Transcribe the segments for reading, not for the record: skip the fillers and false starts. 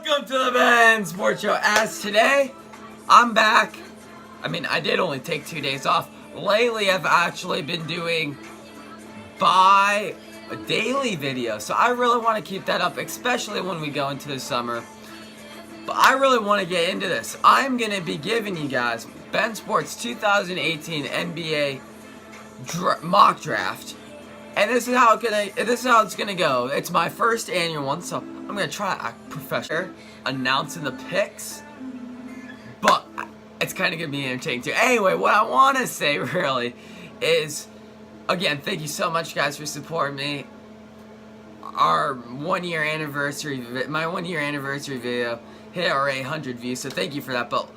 Welcome to the Ben Sports Show. As today, I'm back. I mean, I did only take 2 days off. Lately, I've actually been doing daily videos. So I really want to keep that up, especially when we go into the summer. But I really want to get into this. I'm going to be giving you guys Ben Sports 2018 NBA mock draft. And this is how it's gonna go. It's my first annual one, so I'm gonna try a professional announcing the picks, but it's kind of gonna be entertaining too. Anyway, what I want to say really is, again, thank you so much, guys, for supporting me. Our 1 year anniversary, my 1 year anniversary video hit our 800 views, so thank you for that. But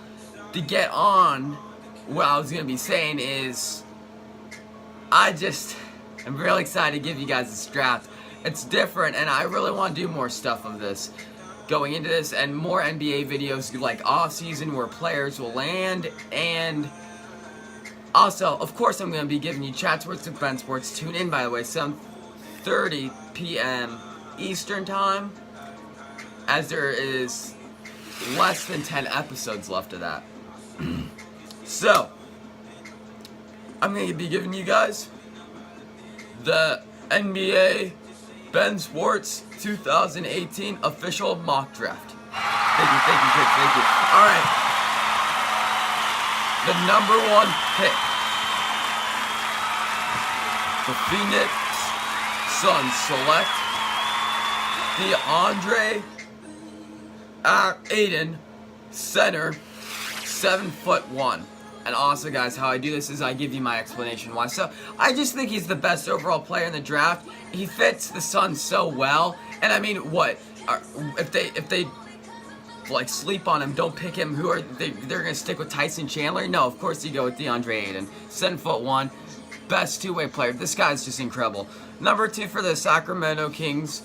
to get on, what I was gonna be saying is, I'm really excited to give you guys this draft. It's different, and I really want to do more stuff of this going into this, and more NBA videos like off-season where players will land. And also, of course, I'm going to be giving you Chat Sports with Ben Sports. Tune in, by the way, 7:30 p.m. Eastern Time, as there is less than 10 episodes left of that. So, I'm going to be giving you guys the NBA Ben Sports 2018 official mock draft. Thank you, kids, thank you. Alright. The number 1 pick. The Phoenix Suns select DeAndre Ayton, center, 7'1". And also, guys, how I do this is I give you my explanation why. So, I just think he's the best overall player in the draft. He fits the Suns so well. And I mean, what? If they like sleep on him, don't pick him, they're gonna stick with Tyson Chandler? No, of course you go with DeAndre Ayton. 7'1", best two-way player. This guy's just incredible. Number 2 for the Sacramento Kings,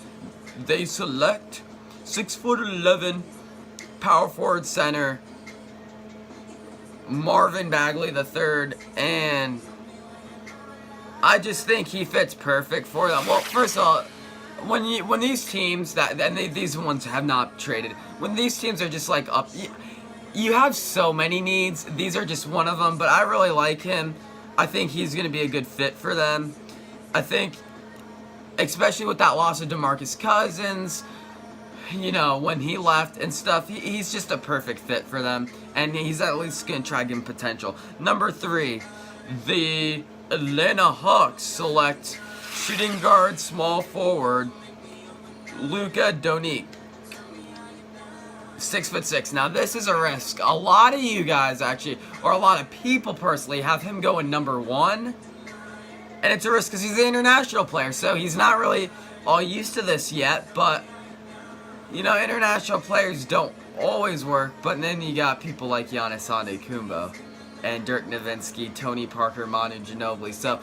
they select 6'11", power forward center, Marvin Bagley III, and I just think he fits perfect for them. Well, first of all, when these teams these ones have not traded, when these teams are just like up, you have so many needs. These are just one of them, but I really like him. I think he's going to be a good fit for them. I think, especially with that loss of DeMarcus Cousins, you know, when he left and stuff, he's just a perfect fit for them, and he's at least going to try to give him potential. Number 3, the Atlanta Hawks select shooting guard, small forward, Luka Doncic, 6'6". Now, this is a risk. A lot of you guys, actually, or a lot of people personally, have him going number 1, and it's a risk because he's an international player, so he's not really all used to this yet, but you know, international players don't always work, but then you got people like Giannis Antetokounmpo and Dirk Nowitzki, Tony Parker, Manu Ginobili. So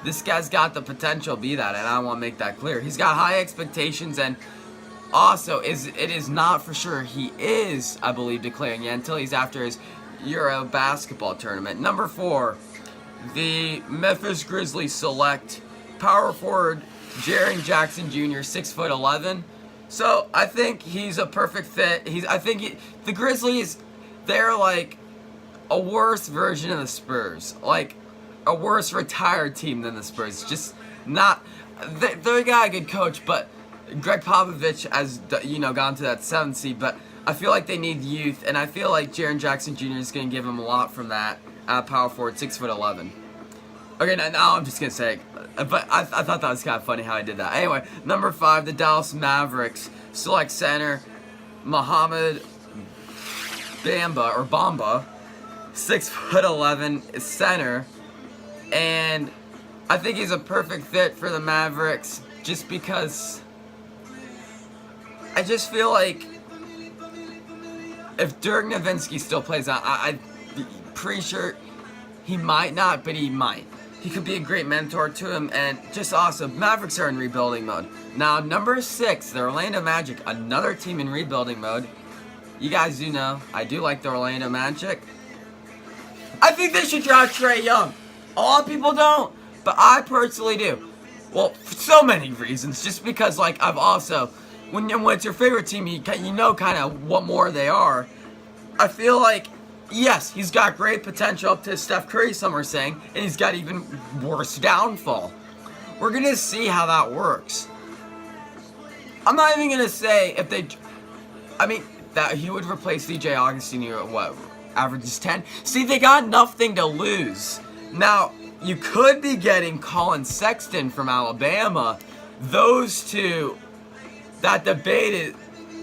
this guy's got the potential to be that, and I want to make that clear. He's got high expectations, and also it is not for sure he is, I believe, declaring yet until he's after his Euro basketball tournament. Number 4, the Memphis Grizzlies select power forward Jaren Jackson Jr., 6'11". So, I think he's a perfect fit. The Grizzlies, they're like a worse version of the Spurs. Like, a worse retired team than the Spurs. Just not, they got a good coach, but Greg Popovich has, you know, gone to that 7th seed, but I feel like they need youth, and I feel like Jaren Jackson Jr. is going to give them a lot from that power forward, 6'11". Okay, now I'm just going to say, but I thought that was kind of funny how I did that. Anyway, number 5, the Dallas Mavericks select center, Mohamed Bamba, 6'11", center, and I think he's a perfect fit for the Mavericks just because I just feel like if Dirk Nowitzki still plays out, I'm pretty sure he might not, but he might. He could be a great mentor to him, and just awesome. Mavericks are in rebuilding mode. Now, number 6, the Orlando Magic, another team in rebuilding mode. You guys do know, I do like the Orlando Magic. I think they should draft Trae Young. A lot of people don't, but I personally do. Well, for so many reasons. Just because, like, I've also when it's your favorite team, you know kind of what more they are. I feel like, yes, he's got great potential up to Steph Curry, some are saying, and he's got even worse downfall. We're going to see how that works. I'm not even going to say if they... I mean, that he would replace DJ Augustine, what, averages 10? See, they got nothing to lose. Now, you could be getting Colin Sexton from Alabama. Those two, that debate is...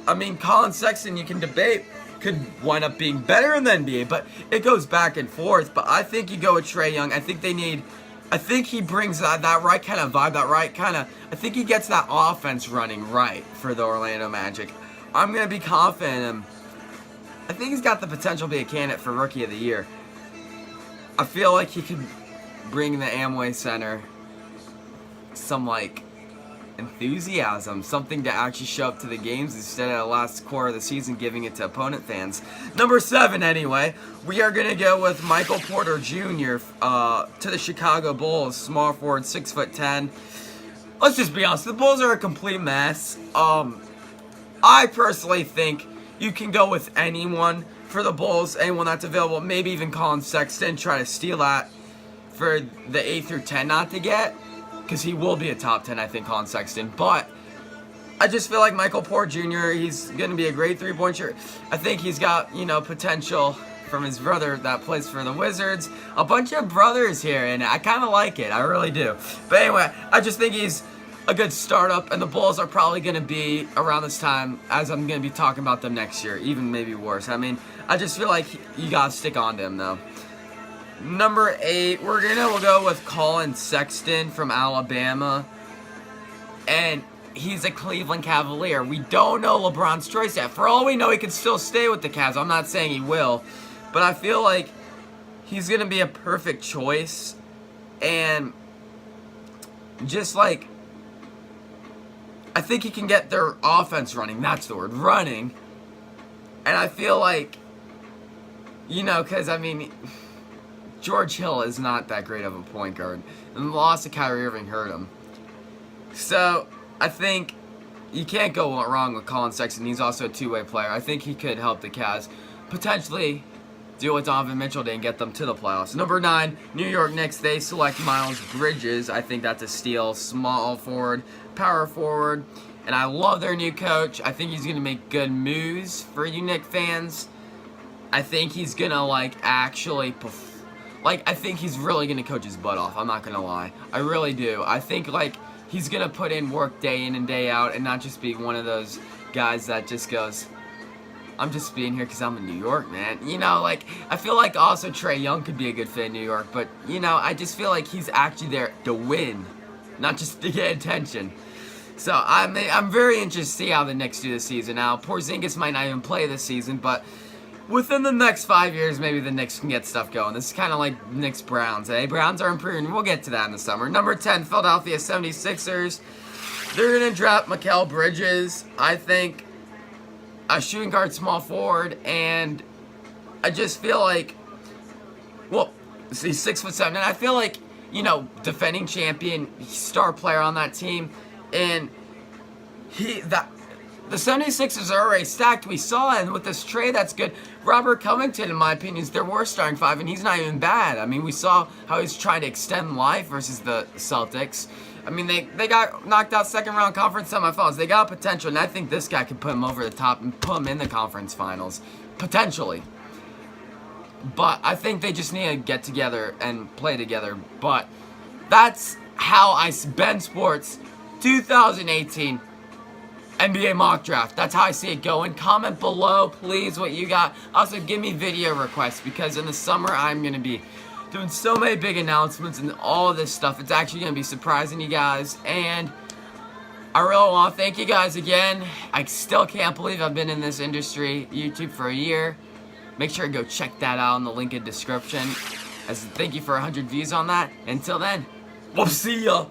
I mean, Colin Sexton, you can debate, could wind up being better in the NBA, but it goes back and forth. But I think you go with Trae Young. I think they need... I think he brings that right kind of vibe, I think he gets that offense running right for the Orlando Magic. I'm going to be confident in him. I think he's got the potential to be a candidate for Rookie of the Year. I feel like he could bring the Amway Center some, enthusiasm, something to actually show up to the games instead of the last quarter of the season giving it to opponent fans. Number 7, anyway, we are going to go with Michael Porter Jr. To the Chicago Bulls, small forward, 6'10". Let's just be honest, the Bulls are a complete mess. I personally think you can go with anyone for the Bulls, anyone that's available, maybe even Colin Sexton, try to steal that for the 8 through 10 not to get. Because he will be a top 10, I think, Colin Sexton. But I just feel like Michael Porter Jr., he's going to be a great three-point shooter. I think he's got, potential from his brother that plays for the Wizards. A bunch of brothers here, and I kind of like it. I really do. But anyway, I just think he's a good startup, and the Bulls are probably going to be around this time as I'm going to be talking about them next year, even maybe worse. I mean, I just feel like you got to stick on to him, though. Number 8, we'll go with Colin Sexton from Alabama, and he's a Cleveland Cavalier. We don't know LeBron's choice yet. For all we know, he could still stay with the Cavs. I'm not saying he will, but I feel like he's going to be a perfect choice, and just I think he can get their offense running. That's the word, running. And I feel like, because, George Hill is not that great of a point guard. And the loss of Kyrie Irving hurt him. So, I think you can't go wrong with Colin Sexton. He's also a two-way player. I think he could help the Cavs potentially do what Donovan Mitchell did and get them to the playoffs. Number 9, New York Knicks. They select Miles Bridges. I think that's a steal. Small forward, power forward. And I love their new coach. I think he's going to make good moves for you Knicks fans. I think he's going to, actually perform. I think he's really going to coach his butt off. I'm not going to lie. I really do. I think, he's going to put in work day in and day out and not just be one of those guys that just goes, I'm just being here because I'm in New York, man. I feel like also Trae Young could be a good fit in New York. But, I just feel like he's actually there to win, not just to get attention. So, I'm very interested to see how the Knicks do this season. Now, Porzingis might not even play this season, but within the next 5 years, maybe the Knicks can get stuff going. This is kind of like Knicks-Browns, eh? Browns are improving. We'll get to that in the summer. Number 10, Philadelphia 76ers. They're going to draft Mikal Bridges. I think a shooting guard, small forward, and I just feel like, he's 6'7", and I feel like, defending champion, star player on that team, and the 76ers are already stacked. We saw it, and with this trade, that's good. Robert Covington, in my opinion, is their worst starting 5, and he's not even bad. We saw how he's trying to extend life versus the Celtics. They got knocked out second-round conference semifinals. They got potential, and I think this guy could put him over the top and put him in the conference finals, potentially. But I think they just need to get together and play together. But that's how Ben Sports 2018 NBA mock draft. That's how I see it going. Comment below, please, what you got. Also, give me video requests because in the summer I'm going to be doing so many big announcements and all of this stuff. It's actually going to be surprising you guys. And I really want to thank you guys again. I still can't believe I've been in this industry, YouTube, for a year. Make sure to go check that out in the link in the description. As a thank you for 100 views on that. Until then, we'll see ya.